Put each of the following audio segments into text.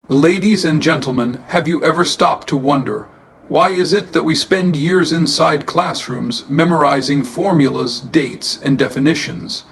Ladies and gentlemen, have you ever stopped to wonder, why is it that we spend years inside classrooms memorizing formulas, dates, and definitions?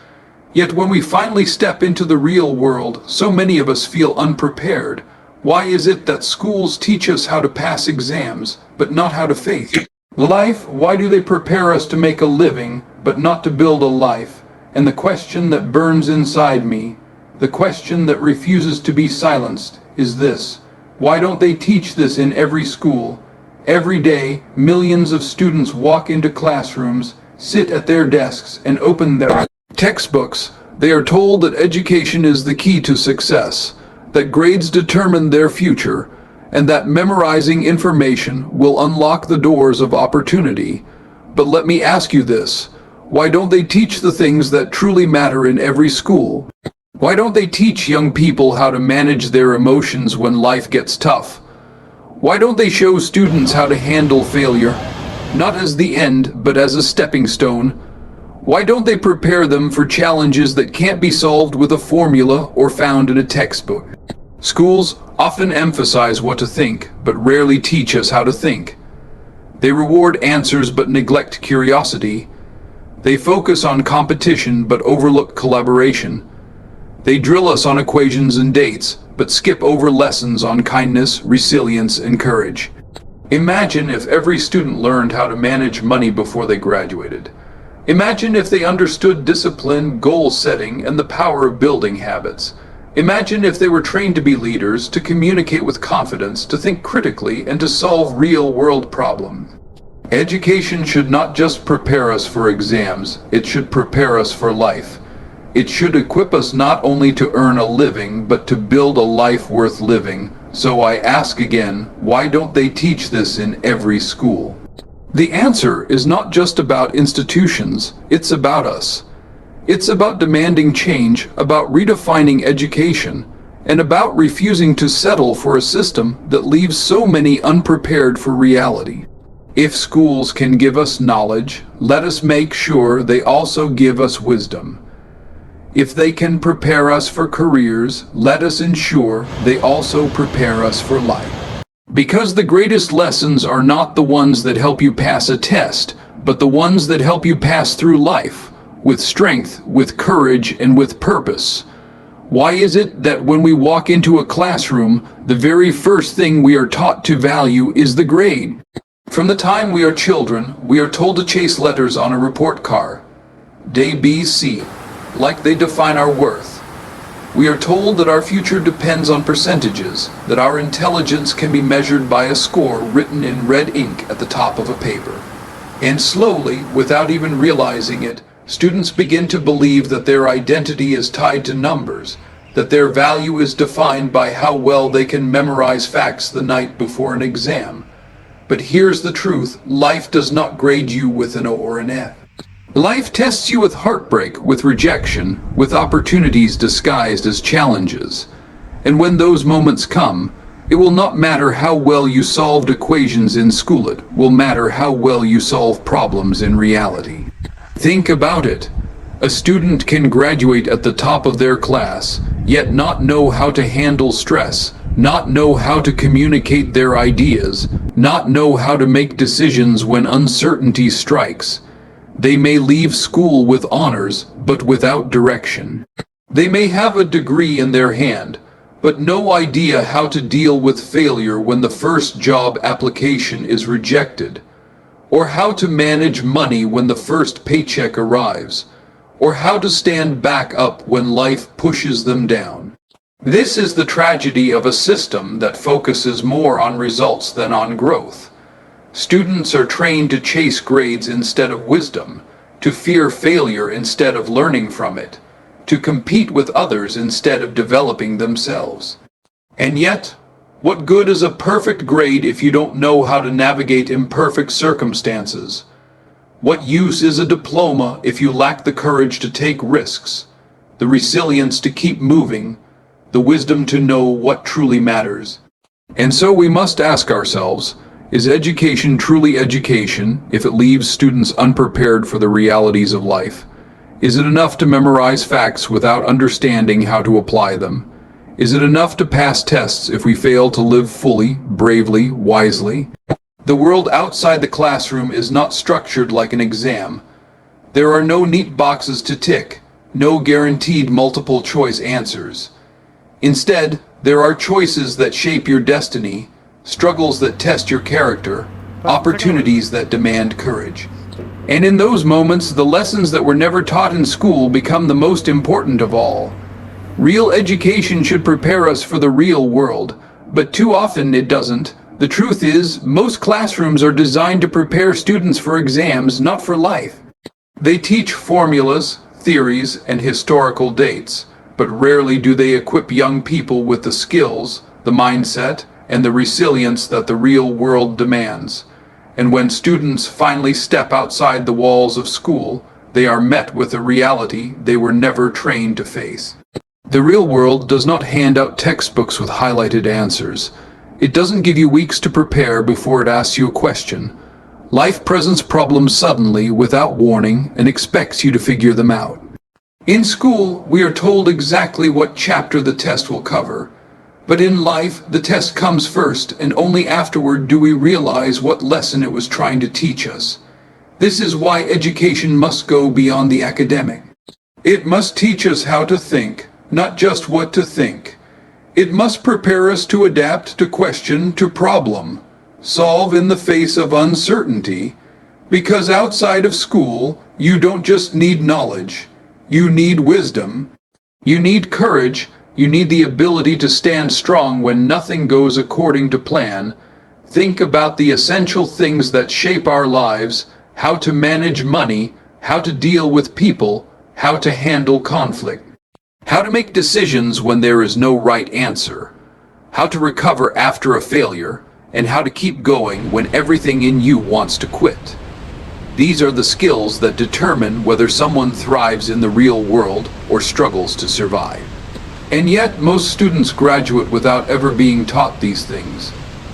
Yet when we finally step into the real world, so many of us feel unprepared. Why is it that schools teach us how to pass exams, but not how to face life? Why do they prepare us to make a living, but not to build a life? And the question that burns inside me, the question that refuses to be silenced, is this: why don't they teach this in every school? Every day, millions of students walk into classrooms, sit at their desks, and open their textbooks. They are told that education is the key to success, that grades determine their future, and that memorizing information will unlock the doors of opportunity. But let me ask you this: why don't they teach the things that truly matter in every school? Why don't they teach young people how to manage their emotions when life gets tough? Why don't they show students how to handle failure, not as the end, but as a stepping stone? Why don't they prepare them for challenges that can't be solved with a formula or found in a textbook? Schools often emphasize what to think, but rarely teach us how to think. They reward answers but neglect curiosity. They focus on competition but overlook collaboration. They drill us on equations and dates, but skip over lessons on kindness, resilience, and courage. Imagine if every student learned how to manage money before they graduated. Imagine if they understood discipline, goal setting, and the power of building habits. Imagine if they were trained to be leaders, to communicate with confidence, to think critically, and to solve real-world problems. Education should not just prepare us for exams, it should prepare us for life. It should equip us not only to earn a living, but to build a life worth living. So I ask again, why don't they teach this in every school? The answer is not just about institutions, it's about us. It's about demanding change, about redefining education, and about refusing to settle for a system that leaves so many unprepared for reality. If schools can give us knowledge, let us make sure they also give us wisdom. If they can prepare us for careers, let us ensure they also prepare us for life. Because the greatest lessons are not the ones that help you pass a test, but the ones that help you pass through life, with strength, with courage, and with purpose. Why is it that when we walk into a classroom, the very first thing we are taught to value is the grade? From the time we are children, we are told to chase letters on a report card. Day B, C. Like they define our worth. We are told that our future depends on percentages, that our intelligence can be measured by a score written in red ink at the top of a paper. And slowly, without even realizing it, students begin to believe that their identity is tied to numbers, that their value is defined by how well they can memorize facts the night before an exam. But here's the truth: life does not grade you with an O or an F. Life tests you with heartbreak, with rejection, with opportunities disguised as challenges. And when those moments come, it will not matter how well you solved equations in school, it will matter how well you solve problems in reality. Think about it. A student can graduate at the top of their class, yet not know how to handle stress, not know how to communicate their ideas, not know how to make decisions when uncertainty strikes. They may leave school with honors, but without direction. They may have a degree in their hand, but no idea how to deal with failure when the first job application is rejected, or how to manage money when the first paycheck arrives, or how to stand back up when life pushes them down. This is the tragedy of a system that focuses more on results than on growth. Students are trained to chase grades instead of wisdom, to fear failure instead of learning from it, to compete with others instead of developing themselves. And yet, what good is a perfect grade if you don't know how to navigate imperfect circumstances? What use is a diploma if you lack the courage to take risks, the resilience to keep moving, the wisdom to know what truly matters? And so we must ask ourselves, is education truly education if it leaves students unprepared for the realities of life? Is it enough to memorize facts without understanding how to apply them? Is it enough to pass tests if we fail to live fully, bravely, wisely? The world outside the classroom is not structured like an exam. There are no neat boxes to tick, no guaranteed multiple choice answers. Instead, there are choices that shape your destiny, struggles that test your character, opportunities that demand courage. And in those moments, the lessons that were never taught in school become the most important of all. Real education should prepare us for the real world, but too often it doesn't. The truth is, most classrooms are designed to prepare students for exams, not for life. They teach formulas, theories, and historical dates, but rarely do they equip young people with the skills, the mindset, and the resilience that the real world demands. And when students finally step outside the walls of school, they are met with a reality they were never trained to face. The real world does not hand out textbooks with highlighted answers. It doesn't give you weeks to prepare before it asks you a question. Life presents problems suddenly, without warning, and expects you to figure them out. In school, we are told exactly what chapter the test will cover. But in life, the test comes first, and only afterward do we realize what lesson it was trying to teach us. This is why education must go beyond the academic. It must teach us how to think, not just what to think. It must prepare us to adapt, to question, to problem, solve in the face of uncertainty, because outside of school, you don't just need knowledge, you need wisdom, you need courage, you need the ability to stand strong when nothing goes according to plan. Think about the essential things that shape our lives, how to manage money, how to deal with people, how to handle conflict. How to make decisions when there is no right answer, how to recover after a failure, and how to keep going when everything in you wants to quit. These are the skills that determine whether someone thrives in the real world or struggles to survive. And yet, most students graduate without ever being taught these things.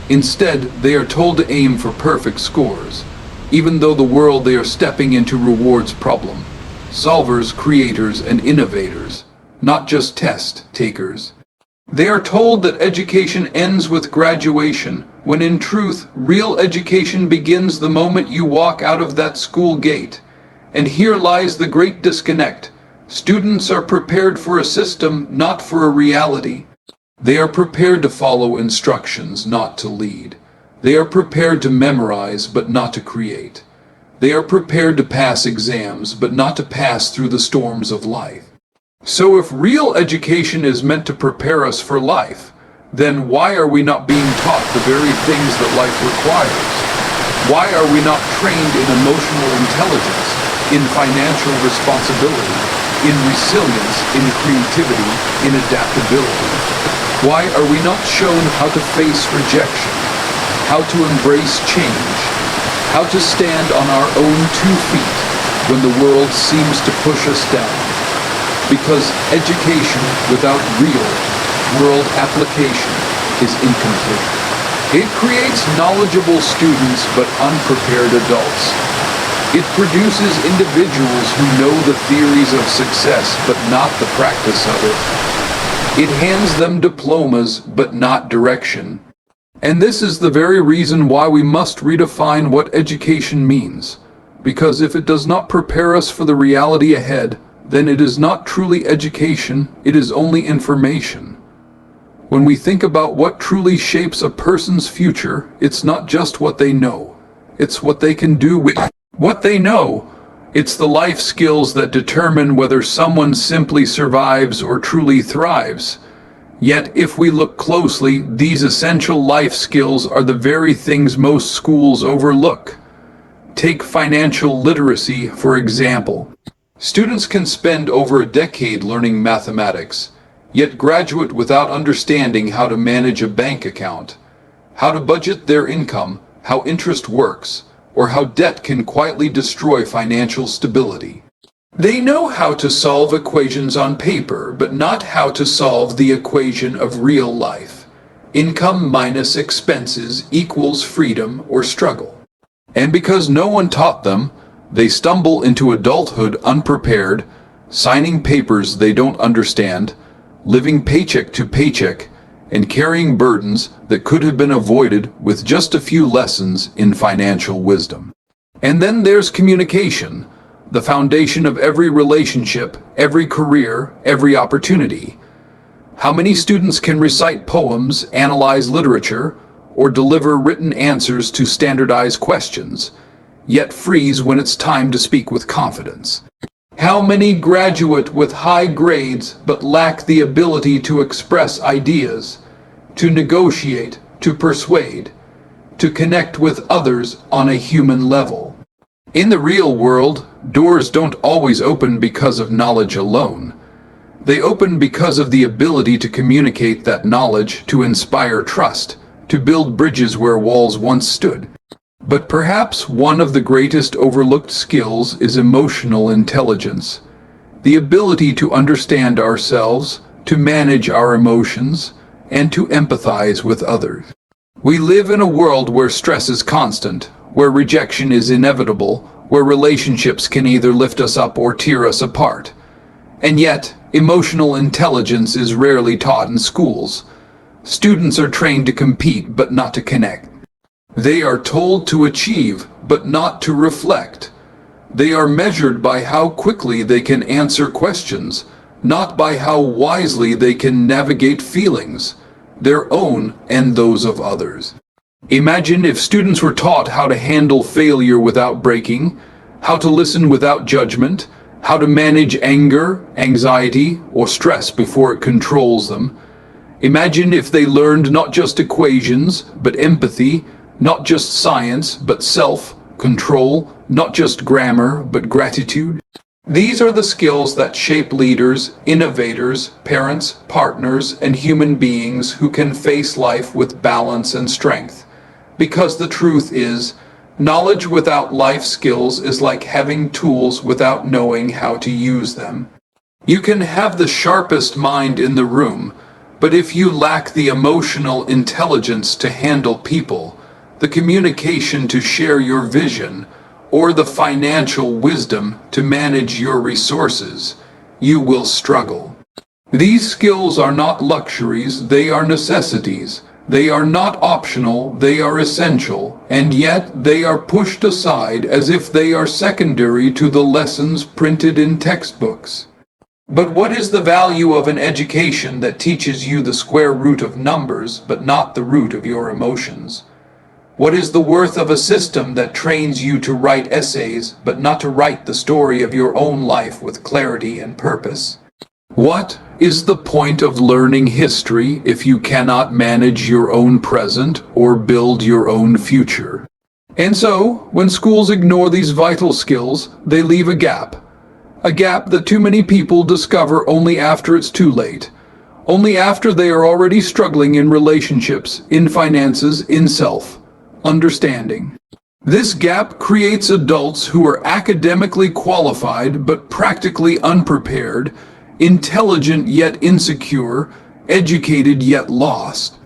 Instead, they are told to aim for perfect scores, even though the world they are stepping into rewards problem solvers, creators, and innovators, not just test takers. They are told that education ends with graduation, when in truth, real education begins the moment you walk out of that school gate. And here lies the great disconnect. Students are prepared for a system, not for a reality. They are prepared to follow instructions, not to lead. They are prepared to memorize, but not to create. They are prepared to pass exams, but not to pass through the storms of life. So if real education is meant to prepare us for life, then why are we not being taught the very things that life requires? Why are we not trained in emotional intelligence, in financial responsibility, in resilience, in creativity, in adaptability? Why are we not shown how to face rejection, how to embrace change, how to stand on our own 2 feet when the world seems to push us down? Because education without real world application is incomplete. It creates knowledgeable students but unprepared adults. It produces individuals who know the theories of success but not the practice of it. It hands them diplomas but not direction. And this is the very reason why we must redefine what education means. Because if it does not prepare us for the reality ahead, then it is not truly education, it is only information. When we think about what truly shapes a person's future, it's not just what they know. It's what they can do with what they know. It's the life skills that determine whether someone simply survives or truly thrives. Yet, if we look closely, these essential life skills are the very things most schools overlook. Take financial literacy, for example. Students can spend over a decade learning mathematics, yet graduate without understanding how to manage a bank account, how to budget their income, how interest works, or how debt can quietly destroy financial stability. They know how to solve equations on paper, but not how to solve the equation of real life. Income minus expenses equals freedom or struggle. And because no one taught them, they stumble into adulthood unprepared, signing papers they don't understand, living paycheck to paycheck, and carrying burdens that could have been avoided with just a few lessons in financial wisdom. And then there's communication, the foundation of every relationship, every career, every opportunity. How many students can recite poems, analyze literature, or deliver written answers to standardized questions, yet freeze when it's time to speak with confidence? How many graduate with high grades but lack the ability to express ideas, to negotiate, to persuade, to connect with others on a human level? In the real world, doors don't always open because of knowledge alone. They open because of the ability to communicate that knowledge, to inspire trust, to build bridges where walls once stood. But perhaps one of the greatest overlooked skills is emotional intelligence, the ability to understand ourselves, to manage our emotions, and to empathize with others. We live in a world where stress is constant, where rejection is inevitable, where relationships can either lift us up or tear us apart. And yet, emotional intelligence is rarely taught in schools. Students are trained to compete but not to connect. They are told to achieve but not to reflect. They are measured by how quickly they can answer questions, not by how wisely they can navigate feelings, their own and those of others. Imagine if students were taught how to handle failure without breaking, how to listen without judgment, how to manage anger, anxiety, or stress before it controls them. Imagine if they learned not just equations, but empathy, not just science, but self-control, not just grammar, but gratitude. These are the skills that shape leaders, innovators, parents, partners, and human beings who can face life with balance and strength. Because the truth is, knowledge without life skills is like having tools without knowing how to use them. You can have the sharpest mind in the room, but if you lack the emotional intelligence to handle people, the communication to share your vision, or the financial wisdom to manage your resources, you will struggle. These skills are not luxuries, they are necessities. They are not optional, they are essential, and yet they are pushed aside as if they are secondary to the lessons printed in textbooks. But what is the value of an education that teaches you the square root of numbers, but not the root of your emotions? What is the worth of a system that trains you to write essays, but not to write the story of your own life with clarity and purpose? What is the point of learning history if you cannot manage your own present or build your own future? And so, when schools ignore these vital skills, they leave a gap that too many people discover only after it's too late, only after they are already struggling in relationships, in finances, in self-understanding. This gap creates adults who are academically qualified but practically unprepared, intelligent yet insecure, educated yet lost.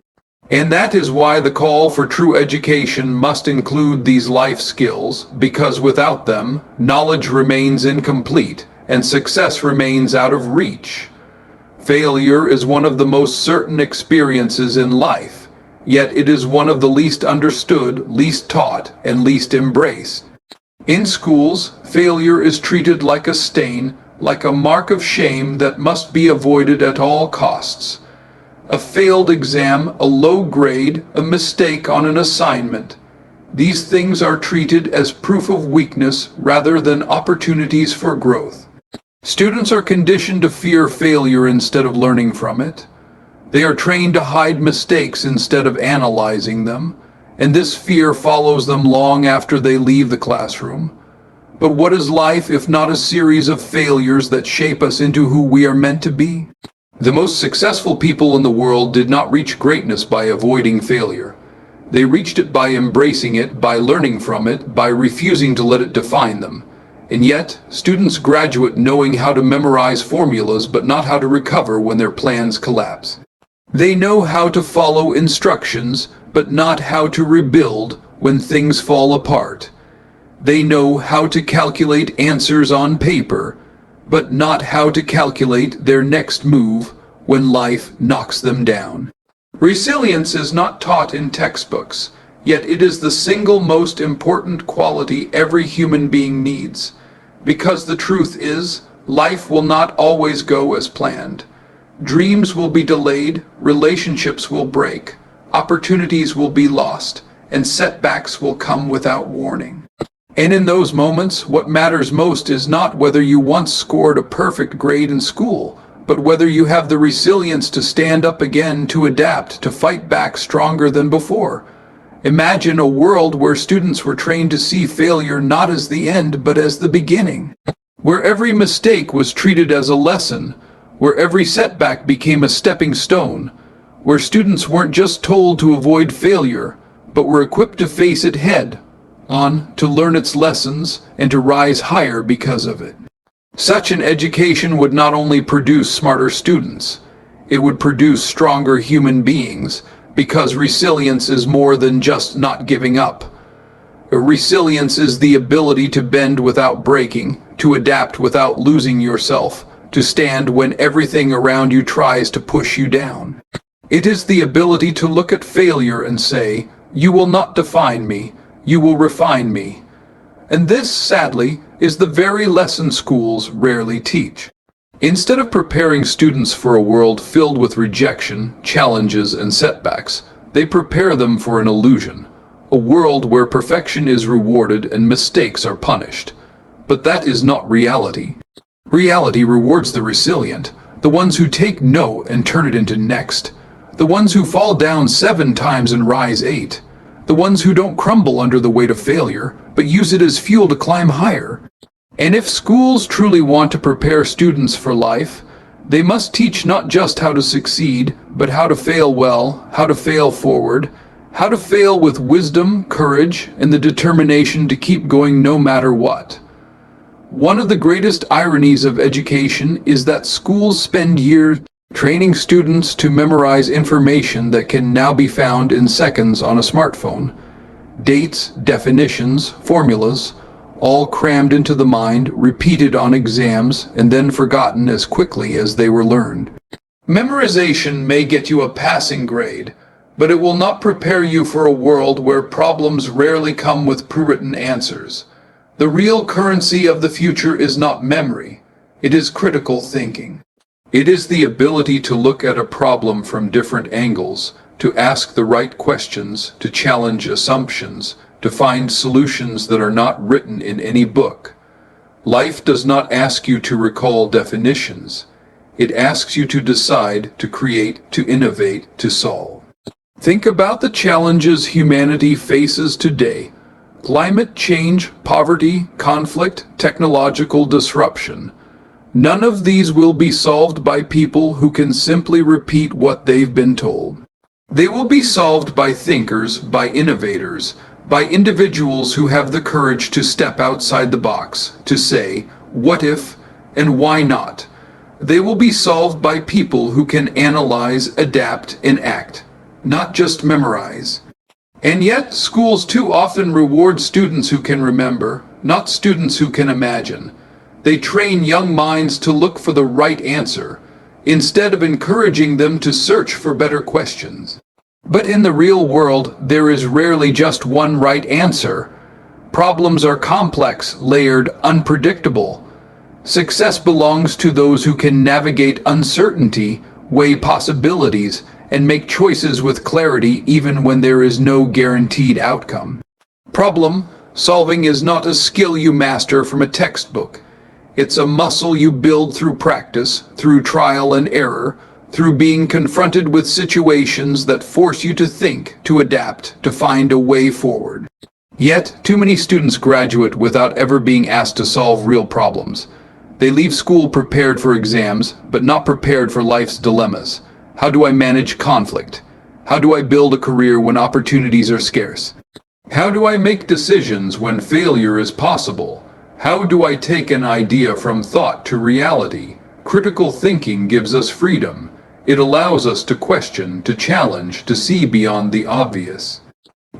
And that is why the call for true education must include these life skills, because without them, knowledge remains incomplete and success remains out of reach. Failure is one of the most certain experiences in life, yet it is one of the least understood, least taught, and least embraced. In schools, failure is treated like a stain, like a mark of shame that must be avoided at all costs. A failed exam, a low grade, a mistake on an assignment. These things are treated as proof of weakness rather than opportunities for growth. Students are conditioned to fear failure instead of learning from it. They are trained to hide mistakes instead of analyzing them, and this fear follows them long after they leave the classroom. But what is life if not a series of failures that shape us into who we are meant to be? The most successful people in the world did not reach greatness by avoiding failure. They reached it by embracing it, by learning from it, by refusing to let it define them. And yet, students graduate knowing how to memorize formulas but not how to recover when their plans collapse. They know how to follow instructions but not how to rebuild when things fall apart. They know how to calculate answers on paper, but not how to calculate their next move when life knocks them down. Resilience is not taught in textbooks, yet it is the single most important quality every human being needs. Because the truth is, life will not always go as planned. Dreams will be delayed, relationships will break, opportunities will be lost, and setbacks will come without warning. And in those moments, what matters most is not whether you once scored a perfect grade in school, but whether you have the resilience to stand up again, to adapt, to fight back stronger than before. Imagine a world where students were trained to see failure not as the end, but as the beginning. Where every mistake was treated as a lesson, where every setback became a stepping stone, where students weren't just told to avoid failure, but were equipped to face it head on, to learn its lessons, and to rise higher because of it. Such an education would not only produce smarter students, it would produce stronger human beings, because resilience is more than just not giving up. Resilience is the ability to bend without breaking, to adapt without losing yourself, to stand when everything around you tries to push you down. It is the ability to look at failure and say, "You will not define me, you will refine me." And this, sadly, is the very lesson schools rarely teach. Instead of preparing students for a world filled with rejection, challenges, and setbacks, they prepare them for an illusion, a world where perfection is rewarded and mistakes are punished. But that is not reality. Reality rewards the resilient, the ones who take no and turn it into next, the ones who fall down 7 times and rise 8, the ones who don't crumble under the weight of failure, but use it as fuel to climb higher. And if schools truly want to prepare students for life, they must teach not just how to succeed, but how to fail well, how to fail forward, how to fail with wisdom, courage, and the determination to keep going no matter what. One of the greatest ironies of education is that schools spend years training students to memorize information that can now be found in seconds on a smartphone. Dates, definitions, formulas, all crammed into the mind, repeated on exams, and then forgotten as quickly as they were learned. Memorization may get you a passing grade, but it will not prepare you for a world where problems rarely come with pre-written answers. The real currency of the future is not memory, it is critical thinking. It is the ability to look at a problem from different angles, to ask the right questions, to challenge assumptions, to find solutions that are not written in any book. Life does not ask you to recall definitions. It asks you to decide, to create, to innovate, to solve. Think about the challenges humanity faces today. Climate change, poverty, conflict, technological disruption. None of these will be solved by people who can simply repeat what they've been told. They will be solved by thinkers, by innovators, by individuals who have the courage to step outside the box, to say, what if, and why not? They will be solved by people who can analyze, adapt, and act, not just memorize. And yet, schools too often reward students who can remember, not students who can imagine. They train young minds to look for the right answer, instead of encouraging them to search for better questions. But in the real world, there is rarely just one right answer. Problems are complex, layered, unpredictable. Success belongs to those who can navigate uncertainty, weigh possibilities, and make choices with clarity even when there is no guaranteed outcome. Problem solving is not a skill you master from a textbook. It's a muscle you build through practice, through trial and error, through being confronted with situations that force you to think, to adapt, to find a way forward. Yet, too many students graduate without ever being asked to solve real problems. They leave school prepared for exams, but not prepared for life's dilemmas. How do I manage conflict? How do I build a career when opportunities are scarce? How do I make decisions when failure is possible? How do I take an idea from thought to reality? Critical thinking gives us freedom. It allows us to question, to challenge, to see beyond the obvious.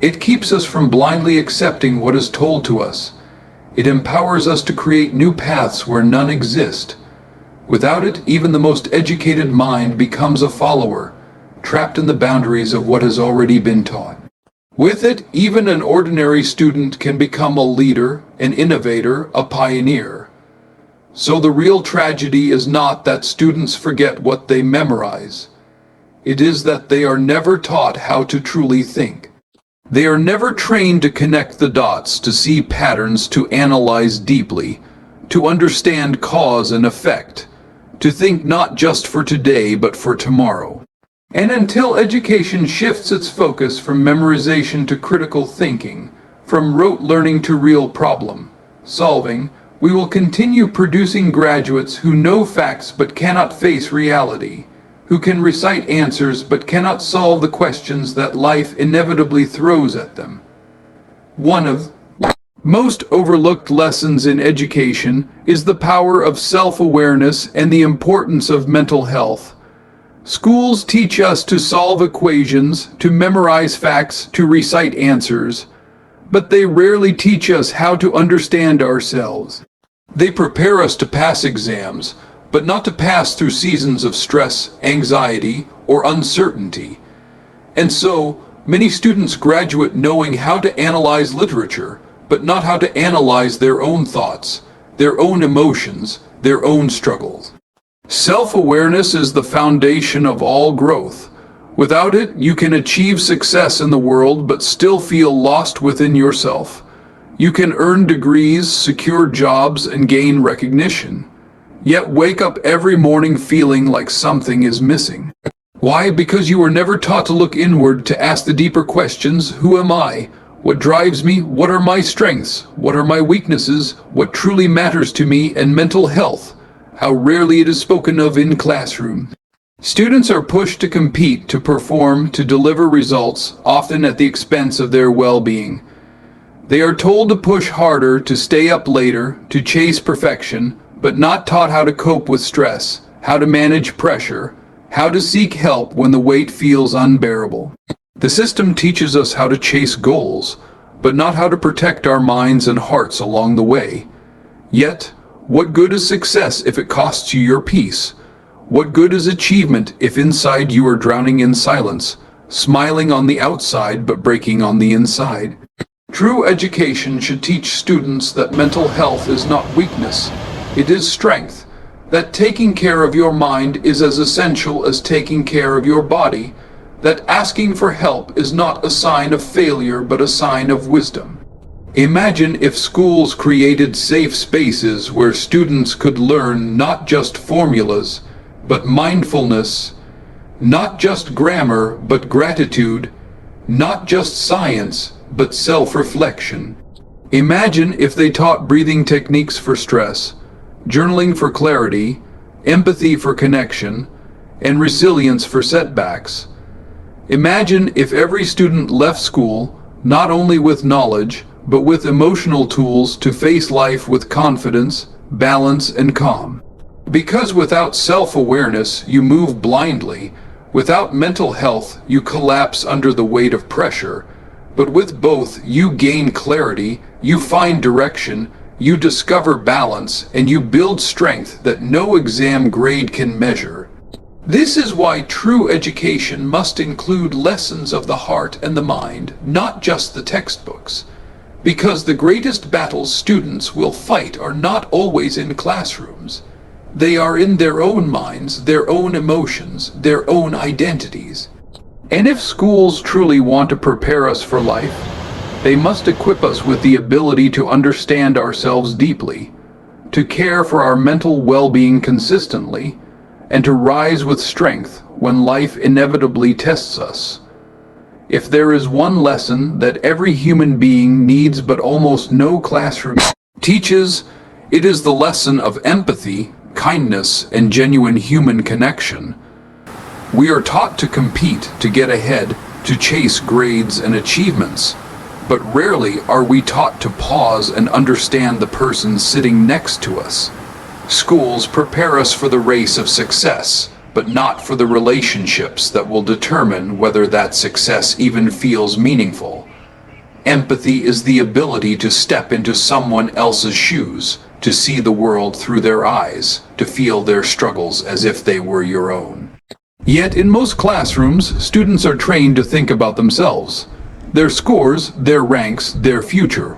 It keeps us from blindly accepting what is told to us. It empowers us to create new paths where none exist. Without it, even the most educated mind becomes a follower, trapped in the boundaries of what has already been taught. With it, even an ordinary student can become a leader, an innovator, a pioneer. So the real tragedy is not that students forget what they memorize. It is that they are never taught how to truly think. They are never trained to connect the dots, to see patterns, to analyze deeply, to understand cause and effect, to think not just for today but for tomorrow. And until education shifts its focus from memorization to critical thinking, from rote learning to real problem solving, we will continue producing graduates who know facts but cannot face reality, who can recite answers but cannot solve the questions that life inevitably throws at them. One of most overlooked lessons in education is the power of self-awareness and the importance of mental health. Schools teach us to solve equations, to memorize facts, to recite answers, but they rarely teach us how to understand ourselves. They prepare us to pass exams, but not to pass through seasons of stress, anxiety, or uncertainty. And so, many students graduate knowing how to analyze literature, but not how to analyze their own thoughts, their own emotions, their own struggles. Self-awareness is the foundation of all growth. Without it, you can achieve success in the world but still feel lost within yourself. You can earn degrees, secure jobs, and gain recognition, yet wake up every morning feeling like something is missing. Why? Because you were never taught to look inward, to ask the deeper questions: who am I? What drives me? What are my strengths? What are my weaknesses? What truly matters to me? And mental health, how rarely it is spoken of in classroom. Students are pushed to compete, to perform, to deliver results, often at the expense of their well-being. They are told to push harder, to stay up later, to chase perfection, but not taught how to cope with stress, how to manage pressure, how to seek help when the weight feels unbearable. The system teaches us how to chase goals, but not how to protect our minds and hearts along the way. Yet, what good is success if it costs you your peace? What good is achievement if inside you are drowning in silence, smiling on the outside but breaking on the inside? True education should teach students that mental health is not weakness, it is strength, that taking care of your mind is as essential as taking care of your body, that asking for help is not a sign of failure but a sign of wisdom. Imagine if schools created safe spaces where students could learn not just formulas, but mindfulness, not just grammar, but gratitude, not just science, but self-reflection. Imagine if they taught breathing techniques for stress, journaling for clarity, empathy for connection, and resilience for setbacks. Imagine if every student left school not only with knowledge, but with emotional tools to face life with confidence, balance, and calm. Because without self-awareness, you move blindly. Without mental health, you collapse under the weight of pressure. But with both, you gain clarity, you find direction, you discover balance, and you build strength that no exam grade can measure. This is why true education must include lessons of the heart and the mind, not just the textbooks. Because the greatest battles students will fight are not always in classrooms. They are in their own minds, their own emotions, their own identities. And if schools truly want to prepare us for life, they must equip us with the ability to understand ourselves deeply, to care for our mental well-being consistently, and to rise with strength when life inevitably tests us. If there is one lesson that every human being needs but almost no classroom teaches, it is the lesson of empathy, kindness, and genuine human connection. We are taught to compete, to get ahead, to chase grades and achievements, but rarely are we taught to pause and understand the person sitting next to us. Schools prepare us for the race of success, but not for the relationships that will determine whether that success even feels meaningful. Empathy is the ability to step into someone else's shoes, to see the world through their eyes, to feel their struggles as if they were your own. Yet in most classrooms, students are trained to think about themselves, their scores, their ranks, their future,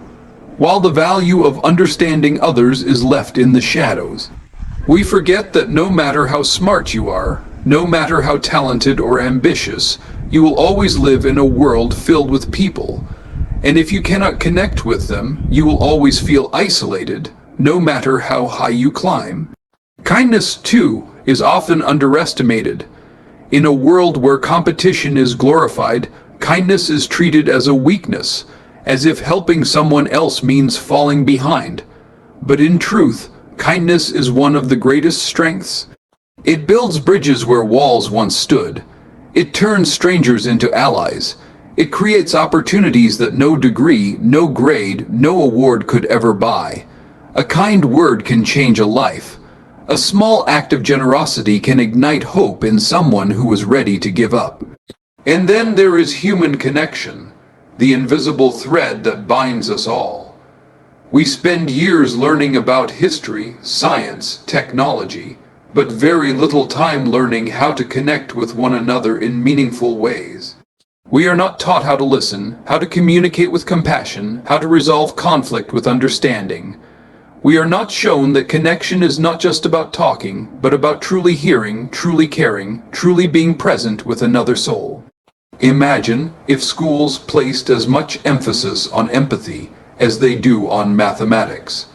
while the value of understanding others is left in the shadows. We forget that no matter how smart you are, no matter how talented or ambitious, you will always live in a world filled with people. And if you cannot connect with them, you will always feel isolated, no matter how high you climb. Kindness, too, is often underestimated. In a world where competition is glorified, kindness is treated as a weakness, as if helping someone else means falling behind. But in truth, kindness is one of the greatest strengths. It builds bridges where walls once stood. It turns strangers into allies. It creates opportunities that no degree, no grade, no award could ever buy. A kind word can change a life. A small act of generosity can ignite hope in someone who is ready to give up. And then there is human connection, the invisible thread that binds us all. We spend years learning about history, science, technology, but very little time learning how to connect with one another in meaningful ways. We are not taught how to listen, how to communicate with compassion, how to resolve conflict with understanding. We are not shown that connection is not just about talking, but about truly hearing, truly caring, truly being present with another soul. Imagine if schools placed as much emphasis on empathy as they do on mathematics.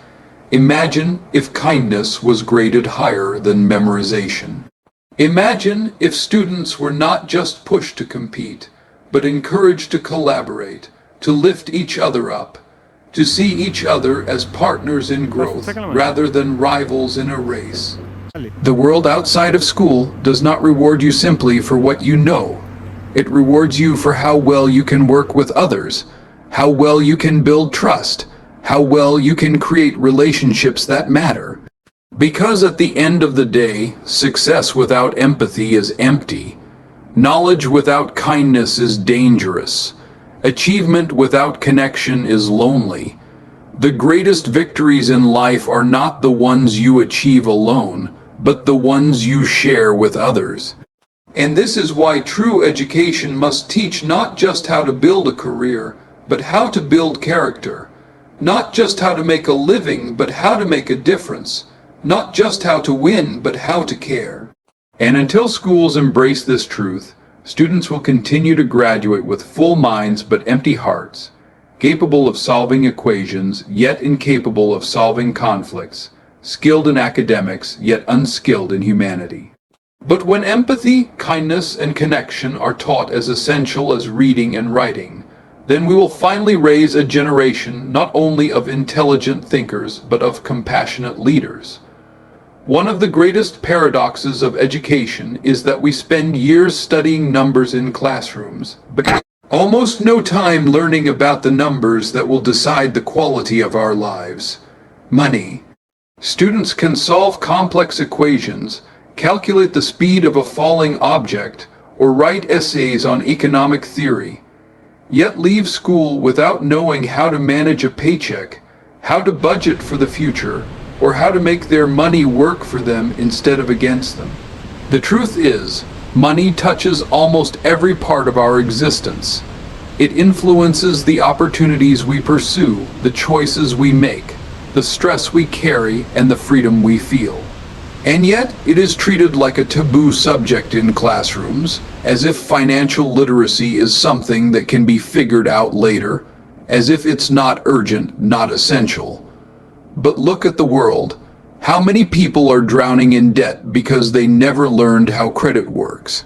Imagine if kindness was graded higher than memorization. Imagine if students were not just pushed to compete, but encouraged to collaborate, to lift each other up, to see each other as partners in growth rather than rivals in a race. The world outside of school does not reward you simply for what you know. It rewards you for how well you can work with others, how well you can build trust, how well you can create relationships that matter. Because at the end of the day, success without empathy is empty. Knowledge without kindness is dangerous. Achievement without connection is lonely. The greatest victories in life are not the ones you achieve alone, but the ones you share with others. And this is why true education must teach not just how to build a career, but how to build character. Not just how to make a living, but how to make a difference. Not just how to win, but how to care. And until schools embrace this truth, students will continue to graduate with full minds but empty hearts, capable of solving equations, yet incapable of solving conflicts, skilled in academics, yet unskilled in humanity. But when empathy, kindness, and connection are taught as essential as reading and writing, then we will finally raise a generation not only of intelligent thinkers, but of compassionate leaders. One of the greatest paradoxes of education is that we spend years studying numbers in classrooms, but almost no time learning about the numbers that will decide the quality of our lives. Money. Students can solve complex equations, calculate the speed of a falling object, or write essays on economic theory, yet leave school without knowing how to manage a paycheck, how to budget for the future, or how to make their money work for them instead of against them. The truth is, money touches almost every part of our existence. It influences the opportunities we pursue, the choices we make, the stress we carry, and the freedom we feel. And yet, it is treated like a taboo subject in classrooms, as if financial literacy is something that can be figured out later, as if it's not urgent, not essential. But look at the world. How many people are drowning in debt because they never learned how credit works?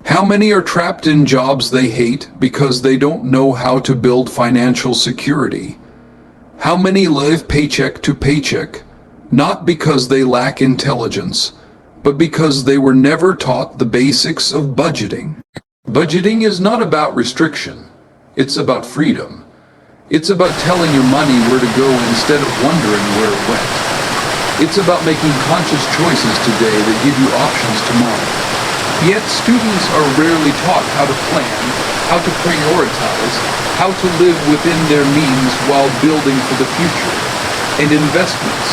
How many are trapped in jobs they hate because they don't know how to build financial security? How many live paycheck to paycheck, not because they lack intelligence, but because they were never taught the basics of budgeting? Budgeting is not about restriction. It's about freedom. It's about telling your money where to go instead of wondering where it went. It's about making conscious choices today that give you options tomorrow. Yet students are rarely taught how to plan, how to prioritize, how to live within their means while building for the future. And investments,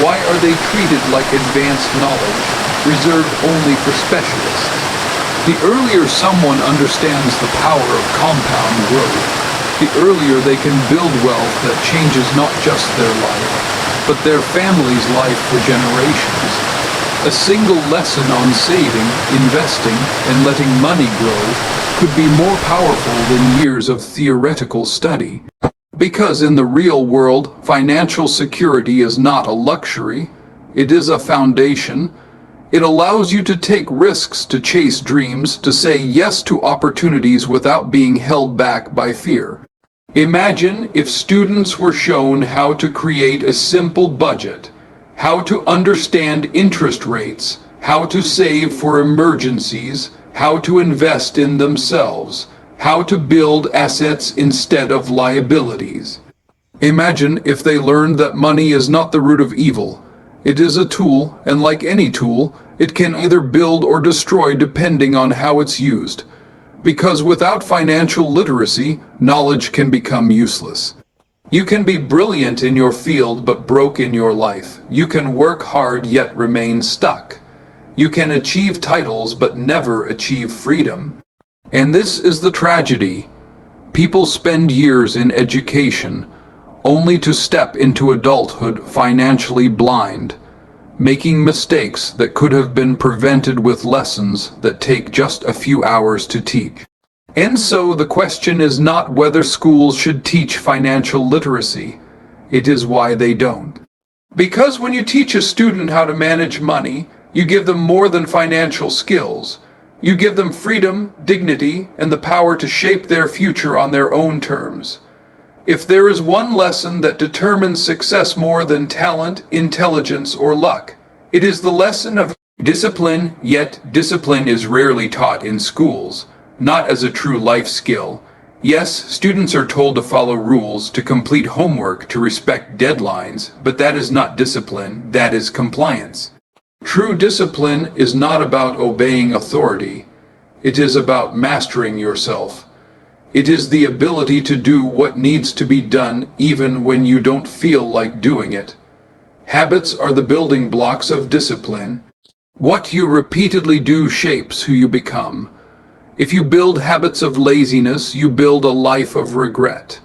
why are they treated like advanced knowledge, reserved only for specialists? The earlier someone understands the power of compound growth, the earlier they can build wealth that changes not just their life, but their family's life for generations. A single lesson on saving, investing, and letting money grow could be more powerful than years of theoretical study. Because in the real world, financial security is not a luxury, it is a foundation. It allows you to take risks, to chase dreams, to say yes to opportunities without being held back by fear. Imagine if students were shown how to create a simple budget, how to understand interest rates, how to save for emergencies, how to invest in themselves, how to build assets instead of liabilities. Imagine if they learned that money is not the root of evil. It is a tool, and like any tool, it can either build or destroy depending on how it's used. Because without financial literacy, knowledge can become useless. You can be brilliant in your field but broke in your life. You can work hard yet remain stuck. You can achieve titles but never achieve freedom. And this is the tragedy. People spend years in education, only to step into adulthood financially blind, making mistakes that could have been prevented with lessons that take just a few hours to teach. And so the question is not whether schools should teach financial literacy, it is why they don't. Because when you teach a student how to manage money, you give them more than financial skills. You give them freedom, dignity, and the power to shape their future on their own terms. If there is one lesson that determines success more than talent, intelligence, or luck, it is the lesson of discipline, yet discipline is rarely taught in schools, not as a true life skill. Yes, students are told to follow rules, to complete homework, to respect deadlines, but that is not discipline, that is compliance. True discipline is not about obeying authority. It is about mastering yourself. It is the ability to do what needs to be done even when you don't feel like doing it. Habits are the building blocks of discipline. What you repeatedly do shapes who you become. If you build habits of laziness, you build a life of regret.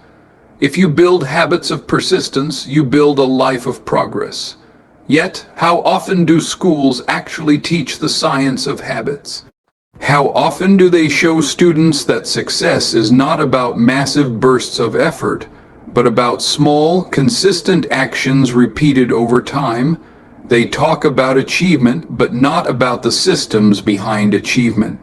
If you build habits of persistence, you build a life of progress. Yet, how often do schools actually teach the science of habits? How often do they show students that success is not about massive bursts of effort, but about small, consistent actions repeated over time? They talk about achievement, but not about the systems behind achievement.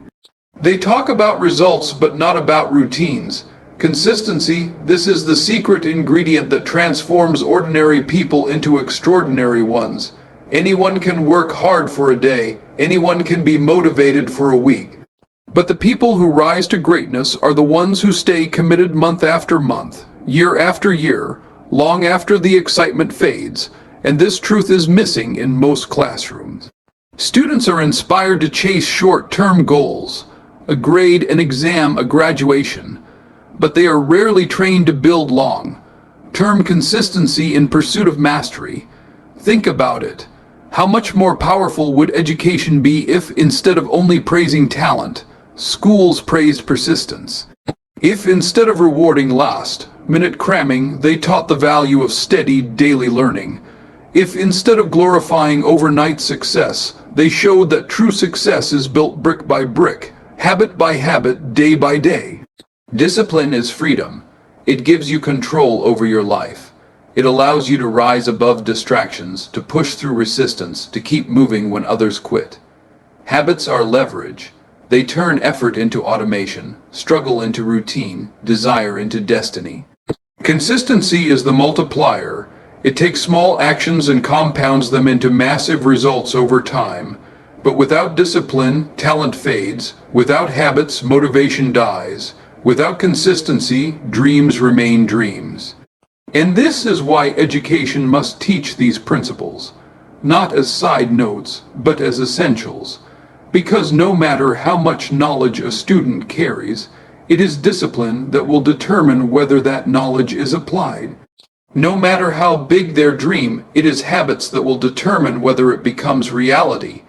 They talk about results, but not about routines. Consistency, this is the secret ingredient that transforms ordinary people into extraordinary ones. Anyone can work hard for a day. Anyone can be motivated for a week. But the people who rise to greatness are the ones who stay committed month after month, year after year, long after the excitement fades, and this truth is missing in most classrooms. Students are inspired to chase short-term goals, a grade, an exam, a graduation, but they are rarely trained to build long-term consistency in pursuit of mastery. Think about it. How much more powerful would education be if, instead of only praising talent, schools praised persistence? If, instead of rewarding last-minute cramming, they taught the value of steady, daily learning? If, instead of glorifying overnight success, they showed that true success is built brick by brick, habit by habit, day by day? Discipline is freedom. It gives you control over your life. It allows you to rise above distractions, to push through resistance, to keep moving when others quit. Habits are leverage. They turn effort into automation, struggle into routine, desire into destiny. Consistency is the multiplier. It takes small actions and compounds them into massive results over time. But without discipline, talent fades. Without habits, motivation dies. Without consistency, dreams remain dreams. And this is why education must teach these principles, not as side notes, but as essentials. Because no matter how much knowledge a student carries, it is discipline that will determine whether that knowledge is applied. No matter how big their dream, it is habits that will determine whether it becomes reality.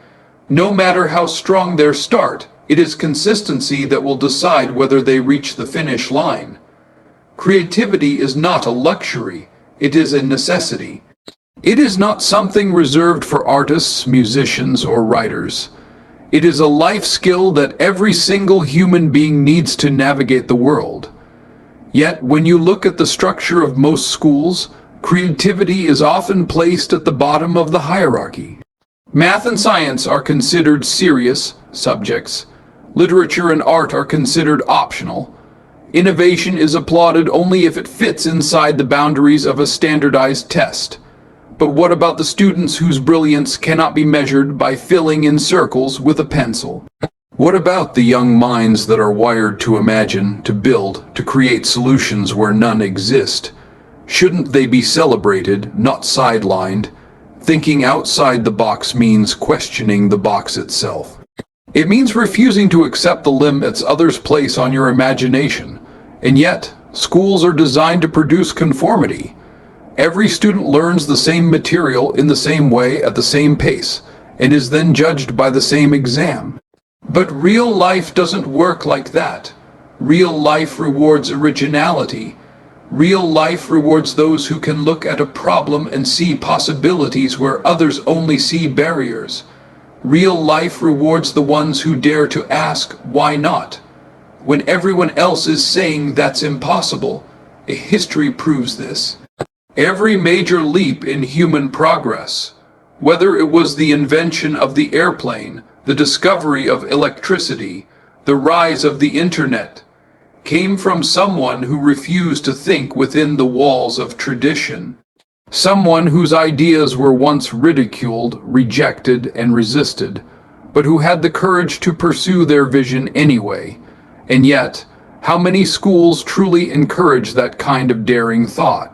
No matter how strong their start, it is consistency that will decide whether they reach the finish line. Creativity is not a luxury, it is a necessity. It is not something reserved for artists, musicians, or writers. It is a life skill that every single human being needs to navigate the world. Yet, when you look at the structure of most schools, creativity is often placed at the bottom of the hierarchy. Math and science are considered serious subjects. Literature and art are considered optional. Innovation is applauded only if it fits inside the boundaries of a standardized test. But what about the students whose brilliance cannot be measured by filling in circles with a pencil? What about the young minds that are wired to imagine, to build, to create solutions where none exist? Shouldn't they be celebrated, not sidelined? Thinking outside the box means questioning the box itself. It means refusing to accept the limits others place on your imagination. And yet, schools are designed to produce conformity. Every student learns the same material in the same way at the same pace, and is then judged by the same exam. But real life doesn't work like that. Real life rewards originality. Real life rewards those who can look at a problem and see possibilities where others only see barriers. Real life rewards the ones who dare to ask, why not? When everyone else is saying that's impossible, history proves this. Every major leap in human progress, whether it was the invention of the airplane, the discovery of electricity, the rise of the internet, came from someone who refused to think within the walls of tradition. Someone whose ideas were once ridiculed, rejected, and resisted, but who had the courage to pursue their vision anyway. And yet, how many schools truly encourage that kind of daring thought?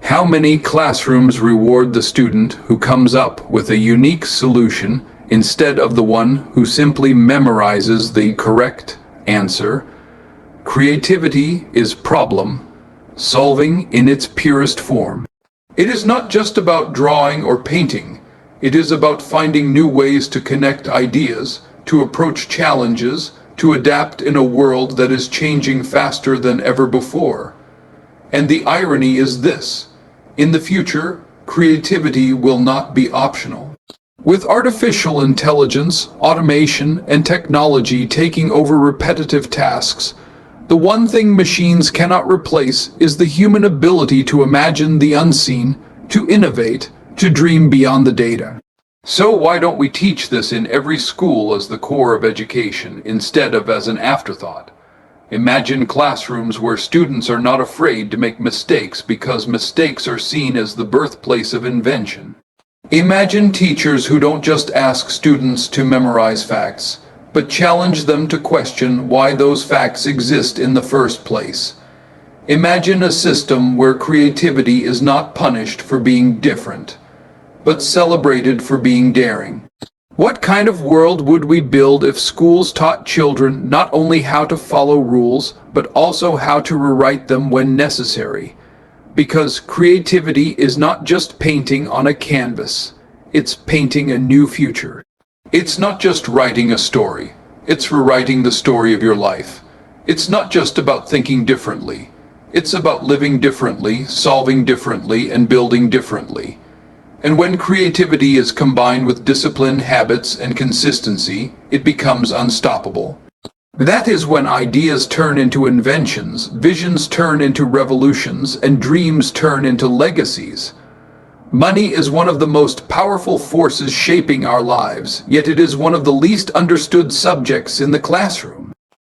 How many classrooms reward the student who comes up with a unique solution instead of the one who simply memorizes the correct answer? Creativity is problem solving in its purest form. It is not just about drawing or painting. It is about finding new ways to connect ideas, to approach challenges, to adapt in a world that is changing faster than ever before. And the irony is this: in the future, creativity will not be optional. With artificial intelligence, automation, and technology taking over repetitive tasks, the one thing machines cannot replace is the human ability to imagine the unseen, to innovate, to dream beyond the data. So why don't we teach this in every school as the core of education, instead of as an afterthought? Imagine classrooms where students are not afraid to make mistakes because mistakes are seen as the birthplace of invention. Imagine teachers who don't just ask students to memorize facts, but challenge them to question why those facts exist in the first place. Imagine a system where creativity is not punished for being different, but celebrated for being daring. What kind of world would we build if schools taught children not only how to follow rules, but also how to rewrite them when necessary? Because creativity is not just painting on a canvas, it's painting a new future. It's not just writing a story, it's rewriting the story of your life. It's not just about thinking differently, it's about living differently, solving differently, and building differently. And when creativity is combined with discipline, habits, and consistency, it becomes unstoppable. That is when ideas turn into inventions, visions turn into revolutions, and dreams turn into legacies. Money is one of the most powerful forces shaping our lives, yet it is one of the least understood subjects in the classroom.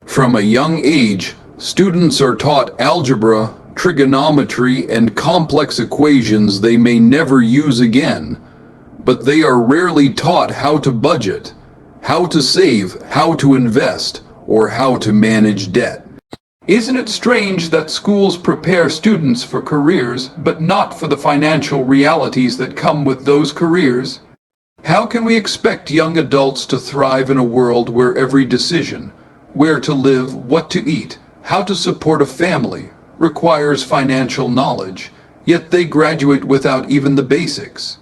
From a young age, students are taught algebra, trigonometry, and complex equations they may never use again. But they are rarely taught how to budget, how to save, how to invest, or how to manage debt. Isn't it strange that schools prepare students for careers, but not for the financial realities that come with those careers? How can we expect young adults to thrive in a world where every decision, where to live, what to eat, how to support a family, requires financial knowledge, yet they graduate without even the basics?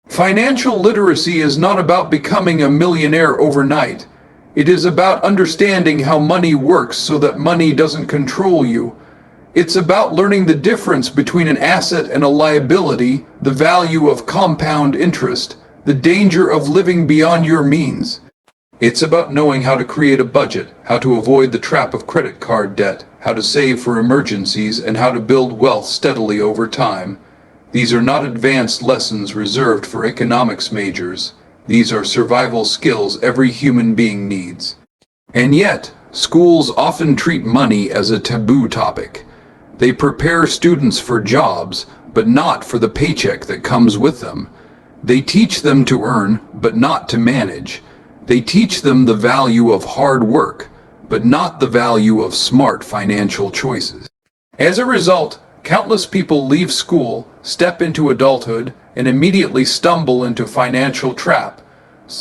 Financial literacy is not about becoming a millionaire overnight. It is about understanding how money works so that money doesn't control you. It's about learning the difference between an asset and a liability, the value of compound interest, the danger of living beyond your means. It's about knowing how to create a budget, how to avoid the trap of credit card debt, how to save for emergencies, and how to build wealth steadily over time. These are not advanced lessons reserved for economics majors. These are survival skills every human being needs. And yet, schools often treat money as a taboo topic. They prepare students for jobs, but not for the paycheck that comes with them. They teach them to earn, but not to manage. They teach them the value of hard work, but not the value of smart financial choices. As a result, countless people leave school, step into adulthood, and immediately stumble into financial trap,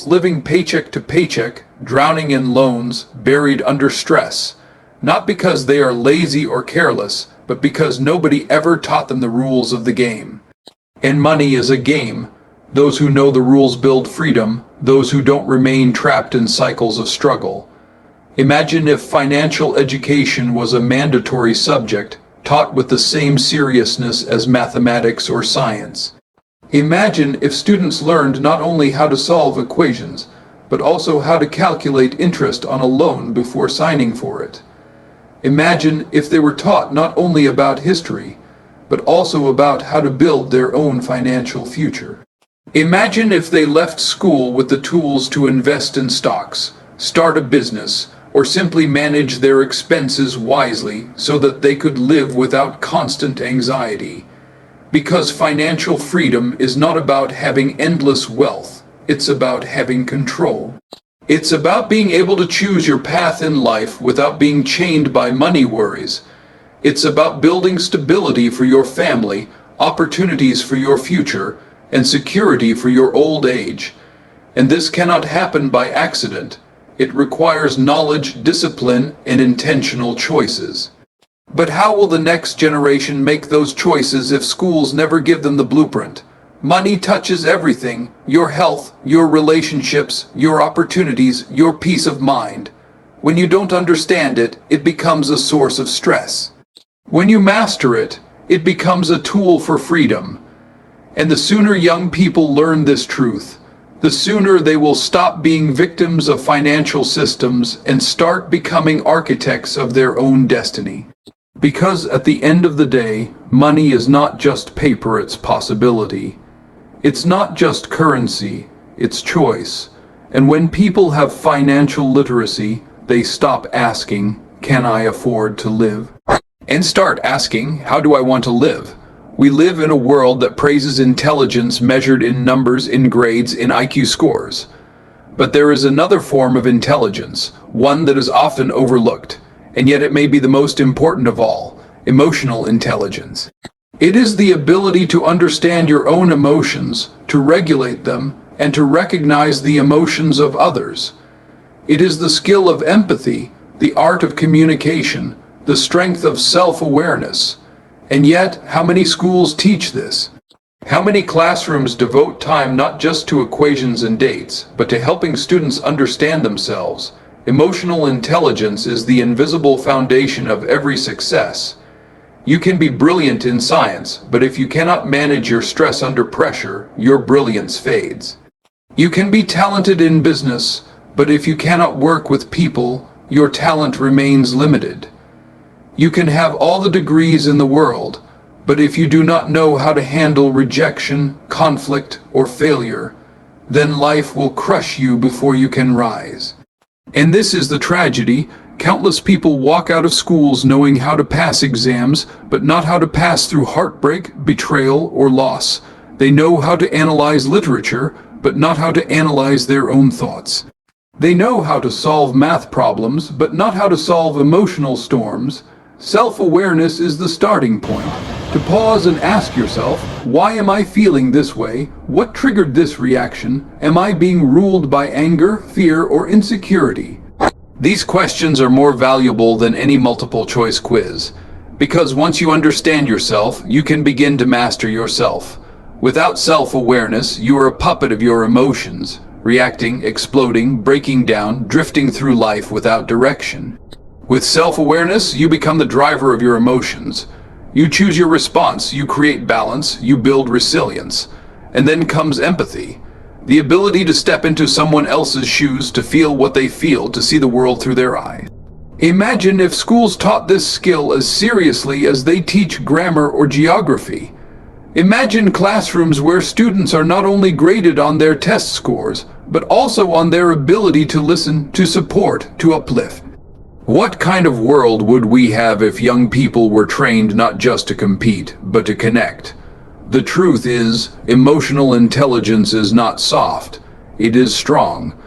living paycheck to paycheck, drowning in loans, buried under stress, not because they are lazy or careless, but because nobody ever taught them the rules of the game. And money is a game. Those who know the rules build freedom, those who don't remain trapped in cycles of struggle. Imagine if financial education was a mandatory subject, taught with the same seriousness as mathematics or science. Imagine if students learned not only how to solve equations, but also how to calculate interest on a loan before signing for it. Imagine if they were taught not only about history, but also about how to build their own financial future. Imagine if they left school with the tools to invest in stocks, start a business, or simply manage their expenses wisely so that they could live without constant anxiety. Because financial freedom is not about having endless wealth, it's about having control. It's about being able to choose your path in life without being chained by money worries. It's about building stability for your family, opportunities for your future, and security for your old age. And this cannot happen by accident. It requires knowledge, discipline, and intentional choices. But how will the next generation make those choices if schools never give them the blueprint? Money touches everything: your health, your relationships, your opportunities, your peace of mind. When you don't understand it, it becomes a source of stress. When you master it, it becomes a tool for freedom. And the sooner young people learn this truth, the sooner they will stop being victims of financial systems and start becoming architects of their own destiny. Because at the end of the day, money is not just paper, it's possibility. It's not just currency, it's choice. And when people have financial literacy, they stop asking, "Can I afford to live?" and start asking, "How do I want to live?" We live in a world that praises intelligence measured in numbers, in grades, in IQ scores. But there is another form of intelligence, one that is often overlooked, and yet it may be the most important of all: emotional intelligence. It is the ability to understand your own emotions, to regulate them, and to recognize the emotions of others. It is the skill of empathy, the art of communication, the strength of self-awareness. And yet, how many schools teach this? How many classrooms devote time not just to equations and dates, but to helping students understand themselves? Emotional intelligence is the invisible foundation of every success. You can be brilliant in science, but if you cannot manage your stress under pressure, your brilliance fades. You can be talented in business, but if you cannot work with people, your talent remains limited. You can have all the degrees in the world, but if you do not know how to handle rejection, conflict, or failure, then life will crush you before you can rise. And this is the tragedy. Countless people walk out of schools knowing how to pass exams, but not how to pass through heartbreak, betrayal, or loss. They know how to analyze literature, but not how to analyze their own thoughts. They know how to solve math problems, but not how to solve emotional storms. Self-awareness is the starting point. To pause and ask yourself, why am I feeling this way? What triggered this reaction? Am I being ruled by anger, fear, or insecurity? These questions are more valuable than any multiple-choice quiz, because once you understand yourself, you can begin to master yourself. Without self-awareness, you are a puppet of your emotions, reacting, exploding, breaking down, drifting through life without direction. With self-awareness, you become the driver of your emotions. You choose your response, you create balance, you build resilience. And then comes empathy. The ability to step into someone else's shoes, to feel what they feel, to see the world through their eyes. Imagine if schools taught this skill as seriously as they teach grammar or geography. Imagine classrooms where students are not only graded on their test scores, but also on their ability to listen, to support, to uplift. What kind of world would we have if young people were trained not just to compete, but to connect? The truth is, emotional intelligence is not soft. It is strong.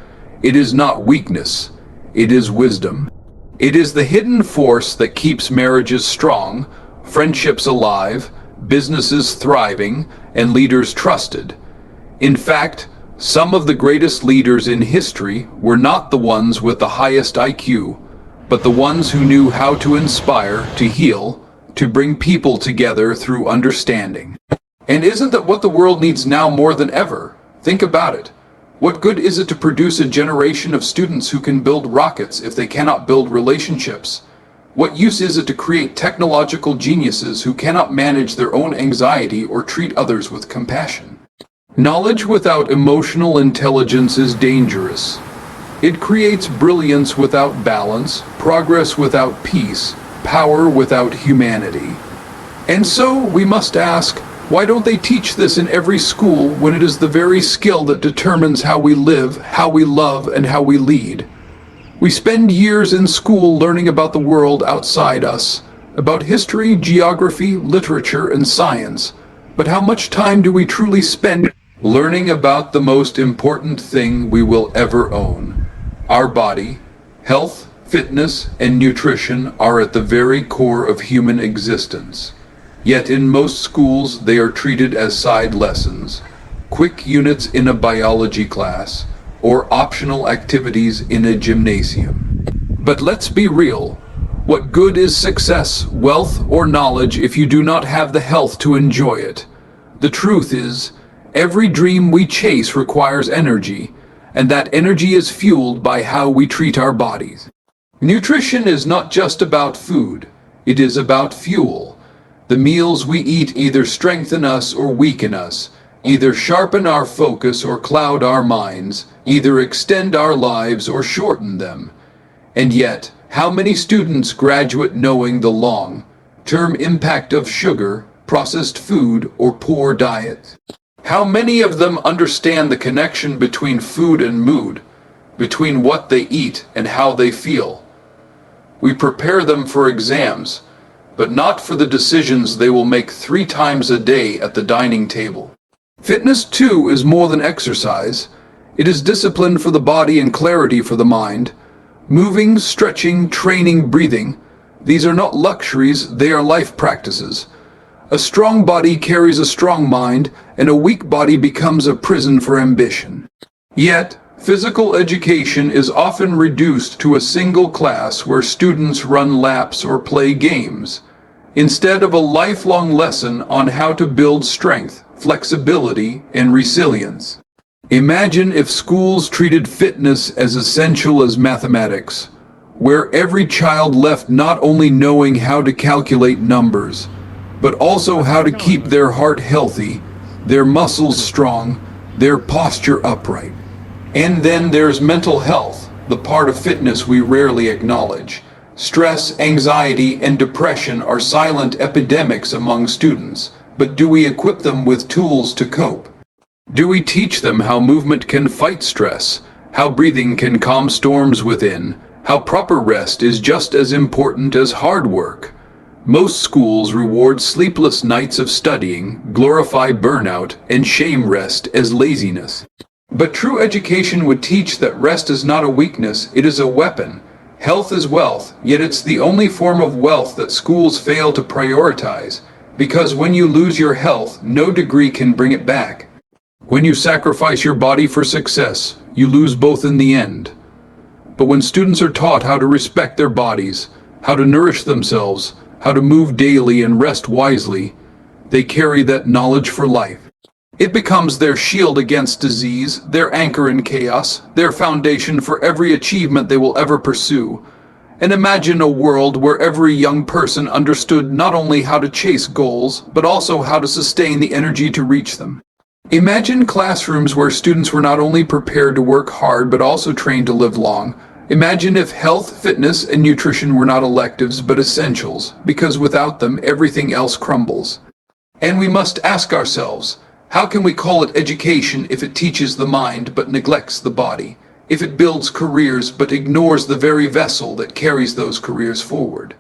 It is not weakness. It is wisdom. It is the hidden force that keeps marriages strong, friendships alive, businesses thriving, and leaders trusted. In fact, some of the greatest leaders in history were not the ones with the highest IQ, but the ones who knew how to inspire, to heal, to bring people together through understanding. And isn't that what the world needs now more than ever? Think about it. What good is it to produce a generation of students who can build rockets if they cannot build relationships? What use is it to create technological geniuses who cannot manage their own anxiety or treat others with compassion? Knowledge without emotional intelligence is dangerous. It creates brilliance without balance, progress without peace, power without humanity. And so we must ask, why don't they teach this in every school when it is the very skill that determines how we live, how we love, and how we lead? We spend years in school learning about the world outside us, about history, geography, literature, and science. But how much time do we truly spend learning about the most important thing we will ever own? Our body. Health, fitness, and nutrition are at the very core of human existence. Yet in most schools they are treated as side lessons, quick units in a biology class, or optional activities in a gymnasium. But let's be real. What good is success, wealth, or knowledge if you do not have the health to enjoy it? The truth is, every dream we chase requires energy, and that energy is fueled by how we treat our bodies. Nutrition is not just about food, it is about fuel. The meals we eat either strengthen us or weaken us, either sharpen our focus or cloud our minds, either extend our lives or shorten them. And yet, how many students graduate knowing the long-term impact of sugar, processed food, or poor diet? How many of them understand the connection between food and mood, between what they eat and how they feel? We prepare them for exams, but not for the decisions they will make 3 times a day at the dining table. Fitness, too, is more than exercise. It is discipline for the body and clarity for the mind. Moving, stretching, training, breathing. These are not luxuries, they are life practices. A strong body carries a strong mind, and a weak body becomes a prison for ambition. Yet, physical education is often reduced to a single class where students run laps or play games, instead of a lifelong lesson on how to build strength, flexibility, and resilience. Imagine if schools treated fitness as essential as mathematics, where every child left not only knowing how to calculate numbers, but also how to keep their heart healthy, their muscles strong, their posture upright. And then there's mental health, the part of fitness we rarely acknowledge. Stress, anxiety, and depression are silent epidemics among students, but do we equip them with tools to cope? Do we teach them how movement can fight stress, how breathing can calm storms within, how proper rest is just as important as hard work? Most schools reward sleepless nights of studying, glorify burnout, and shame rest as laziness. But true education would teach that rest is not a weakness, it is a weapon. Health is wealth, yet it's the only form of wealth that schools fail to prioritize, because when you lose your health, no degree can bring it back. When you sacrifice your body for success, you lose both in the end. But when students are taught how to respect their bodies, how to nourish themselves, how to move daily and rest wisely, they carry that knowledge for life. It becomes their shield against disease, their anchor in chaos, their foundation for every achievement they will ever pursue. And imagine a world where every young person understood not only how to chase goals, but also how to sustain the energy to reach them. Imagine classrooms where students were not only prepared to work hard, but also trained to live long. Imagine if health, fitness, and nutrition were not electives, but essentials, because without them, everything else crumbles. And we must ask ourselves, how can we call it education if it teaches the mind but neglects the body? If it builds careers but ignores the very vessel that carries those careers forward?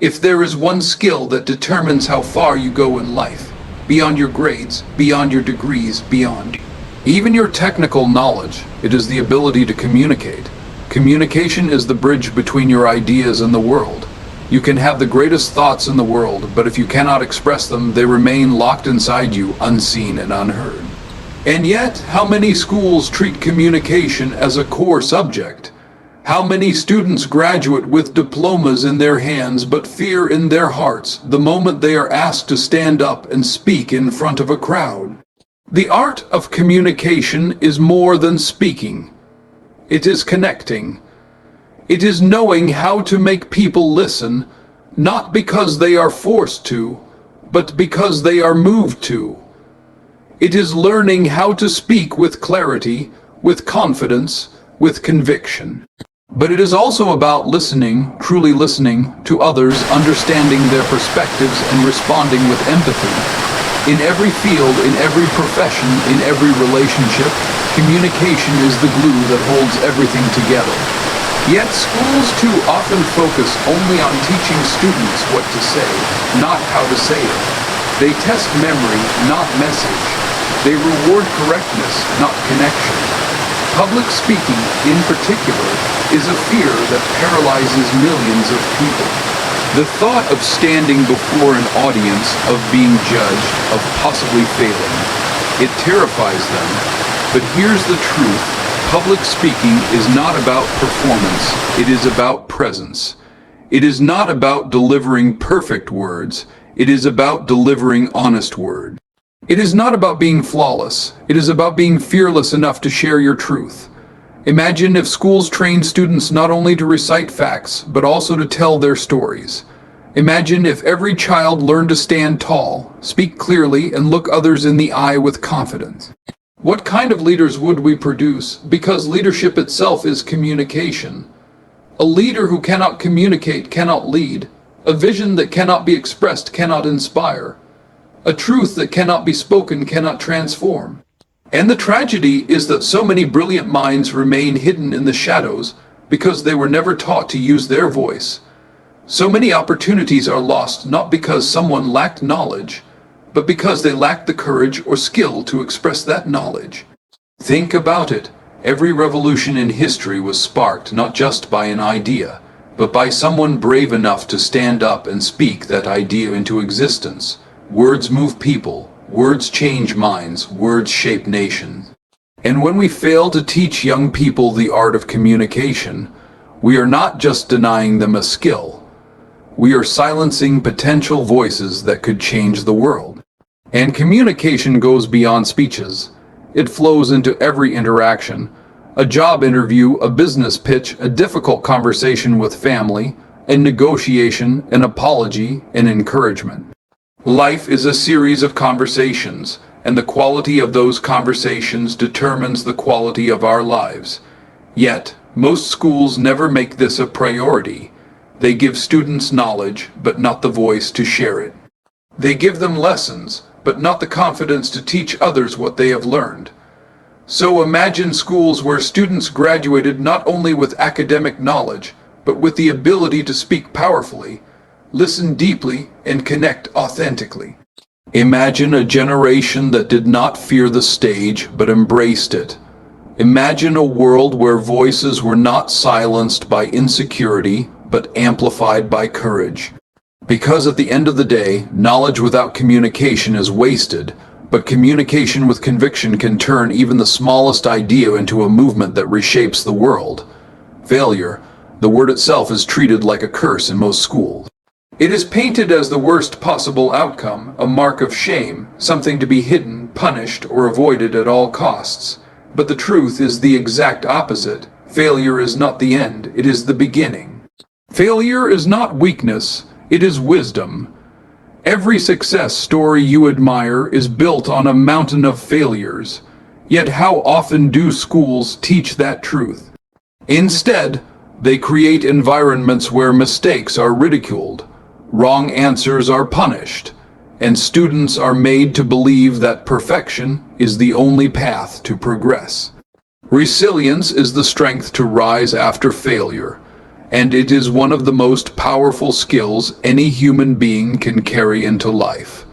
If there is one skill that determines how far you go in life, beyond your grades, beyond your degrees, beyond even your technical knowledge, it is the ability to communicate. Communication is the bridge between your ideas and the world. You can have the greatest thoughts in the world, but if you cannot express them, they remain locked inside you, unseen and unheard. And yet, how many schools treat communication as a core subject? How many students graduate with diplomas in their hands but fear in their hearts the moment they are asked to stand up and speak in front of a crowd? The art of communication is more than speaking. It is connecting. It is knowing how to make people listen, not because they are forced to, but because they are moved to. It is learning how to speak with clarity, with confidence, with conviction. But it is also about listening, truly listening to others, understanding their perspectives and responding with empathy. In every field, in every profession, in every relationship, communication is the glue that holds everything together. Yet schools too often focus only on teaching students what to say, not how to say it. They test memory, not message. They reward correctness, not connection. Public speaking, in particular, is a fear that paralyzes millions of people. The thought of standing before an audience, of being judged, of possibly failing, it terrifies them. But here's the truth. Public speaking is not about performance, it is about presence. It is not about delivering perfect words, it is about delivering honest words. It is not about being flawless, it is about being fearless enough to share your truth. Imagine if schools trained students not only to recite facts, but also to tell their stories. Imagine if every child learned to stand tall, speak clearly, and look others in the eye with confidence. What kind of leaders would we produce? Because leadership itself is communication. A leader who cannot communicate cannot lead. A vision that cannot be expressed cannot inspire. A truth that cannot be spoken cannot transform. And the tragedy is that so many brilliant minds remain hidden in the shadows because they were never taught to use their voice. So many opportunities are lost not because someone lacked knowledge, but because they lacked the courage or skill to express that knowledge. Think about it. Every revolution in history was sparked not just by an idea, but by someone brave enough to stand up and speak that idea into existence. Words move people, words change minds, words shape nations. And when we fail to teach young people the art of communication, we are not just denying them a skill. We are silencing potential voices that could change the world. And communication goes beyond speeches. It flows into every interaction. A job interview, a business pitch, a difficult conversation with family, a negotiation, an apology, an encouragement. Life is a series of conversations, and the quality of those conversations determines the quality of our lives. Yet, most schools never make this a priority. They give students knowledge, but not the voice to share it. They give them lessons, but not the confidence to teach others what they have learned. So imagine schools where students graduated not only with academic knowledge, but with the ability to speak powerfully, listen deeply, and connect authentically. Imagine a generation that did not fear the stage, but embraced it. Imagine a world where voices were not silenced by insecurity, but amplified by courage. Because at the end of the day, knowledge without communication is wasted, but communication with conviction can turn even the smallest idea into a movement that reshapes the world. Failure, the word itself, is treated like a curse in most schools. It is painted as the worst possible outcome, a mark of shame, something to be hidden, punished, or avoided at all costs. But the truth is the exact opposite. Failure is not the end, it is the beginning. Failure is not weakness, it is wisdom. Every success story you admire is built on a mountain of failures. Yet how often do schools teach that truth? Instead, they create environments where mistakes are ridiculed, wrong answers are punished, and students are made to believe that perfection is the only path to progress. Resilience is the strength to rise after failure, and it is one of the most powerful skills any human being can carry into life.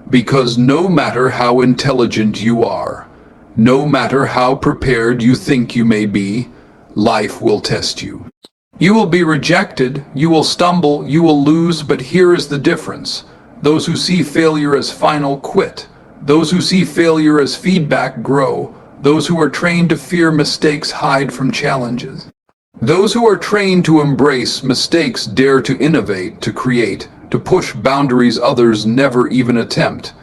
Because no matter how intelligent you are, no matter how prepared you think you may be, life will test you. You will be rejected, you will stumble, you will lose, but here is the difference. Those who see failure as final quit. Those who see failure as feedback grow. Those who are trained to fear mistakes hide from challenges. Those who are trained to embrace mistakes dare to innovate, to create, to push boundaries others never even attempt.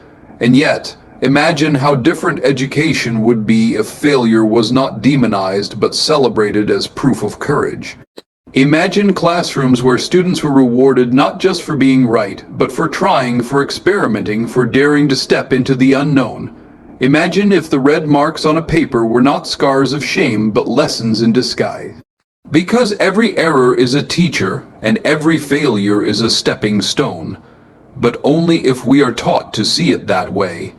And yet, imagine how different education would be if failure was not demonized but celebrated as proof of courage. Imagine classrooms where students were rewarded not just for being right, but for trying, for experimenting, for daring to step into the unknown. Imagine if the red marks on a paper were not scars of shame, but lessons in disguise. Because every error is a teacher, and every failure is a stepping stone, but only if we are taught to see it that way.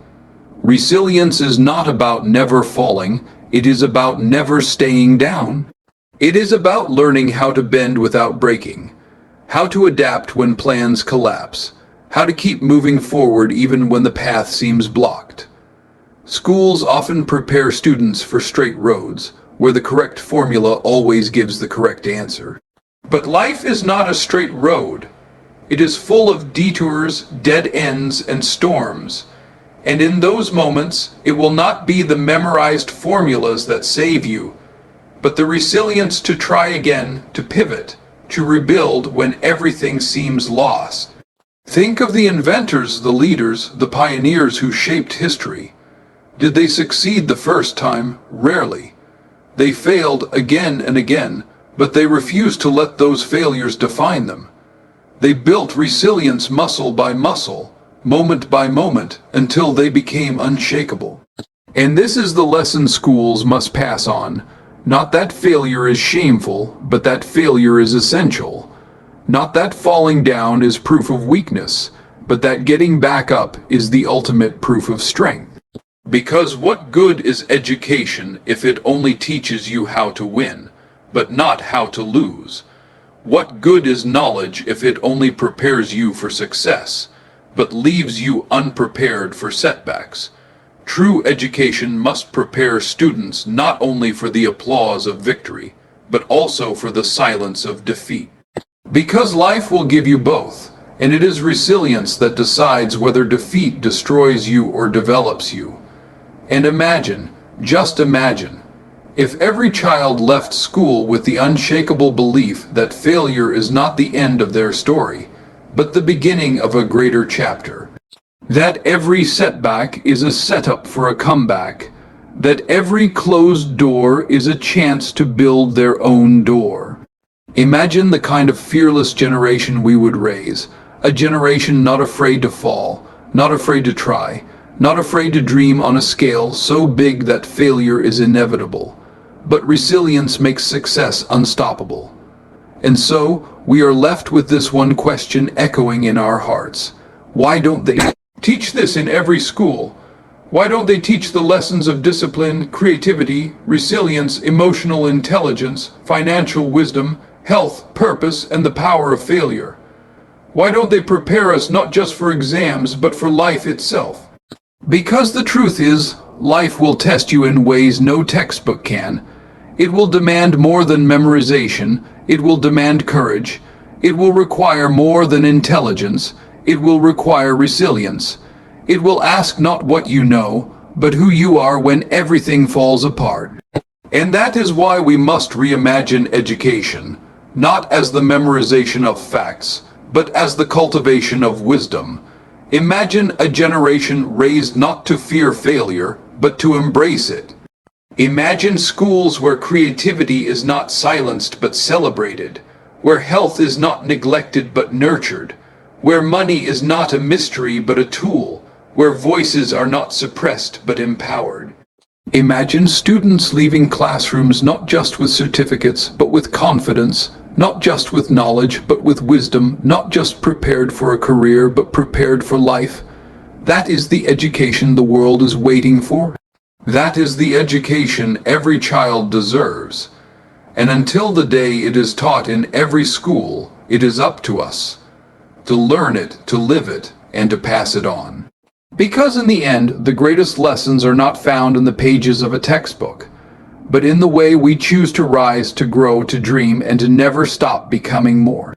Resilience is not about never falling, it is about never staying down. It is about learning how to bend without breaking, how to adapt when plans collapse, how to keep moving forward even when the path seems blocked. Schools often prepare students for straight roads, where the correct formula always gives the correct answer. But life is not a straight road. It is full of detours, dead ends, and storms. And in those moments, it will not be the memorized formulas that save you, but the resilience to try again, to pivot, to rebuild when everything seems lost. Think of the inventors, the leaders, the pioneers who shaped history. Did they succeed the first time? Rarely. They failed again and again, but they refused to let those failures define them. They built resilience muscle by muscle, moment by moment, until they became unshakable. And this is the lesson schools must pass on. Not that failure is shameful, but that failure is essential. Not that falling down is proof of weakness, but that getting back up is the ultimate proof of strength. Because what good is education if it only teaches you how to win, but not how to lose? What good is knowledge if it only prepares you for success, but leaves you unprepared for setbacks? True education must prepare students not only for the applause of victory, but also for the silence of defeat. Because life will give you both, and it is resilience that decides whether defeat destroys you or develops you. And imagine, just imagine, if every child left school with the unshakable belief that failure is not the end of their story, but the beginning of a greater chapter. That every setback is a setup for a comeback. That every closed door is a chance to build their own door. Imagine the kind of fearless generation we would raise. A generation not afraid to fall, not afraid to try, not afraid to dream on a scale so big that failure is inevitable. But resilience makes success unstoppable. And so, we are left with this one question echoing in our hearts. Why don't they teach this in every school? Why don't they teach the lessons of discipline, creativity, resilience, emotional intelligence, financial wisdom, health, purpose, and the power of failure? Why don't they prepare us not just for exams, but for life itself? Because the truth is, life will test you in ways no textbook can. It will demand more than memorization. It will demand courage. It will require more than intelligence. It will require resilience. It will ask not what you know, but who you are when everything falls apart. And that is why we must reimagine education, not as the memorization of facts, but as the cultivation of wisdom. Imagine a generation raised not to fear failure, but to embrace it. Imagine schools where creativity is not silenced but celebrated, where health is not neglected but nurtured, where money is not a mystery but a tool, where voices are not suppressed but empowered. Imagine students leaving classrooms not just with certificates but with confidence, not just with knowledge but with wisdom, not just prepared for a career but prepared for life. That is the education the world is waiting for. That is the education every child deserves. And until the day it is taught in every school, it is up to us to learn it, to live it, and to pass it on. Because in the end, the greatest lessons are not found in the pages of a textbook, but in the way we choose to rise, to grow, to dream, and to never stop becoming more.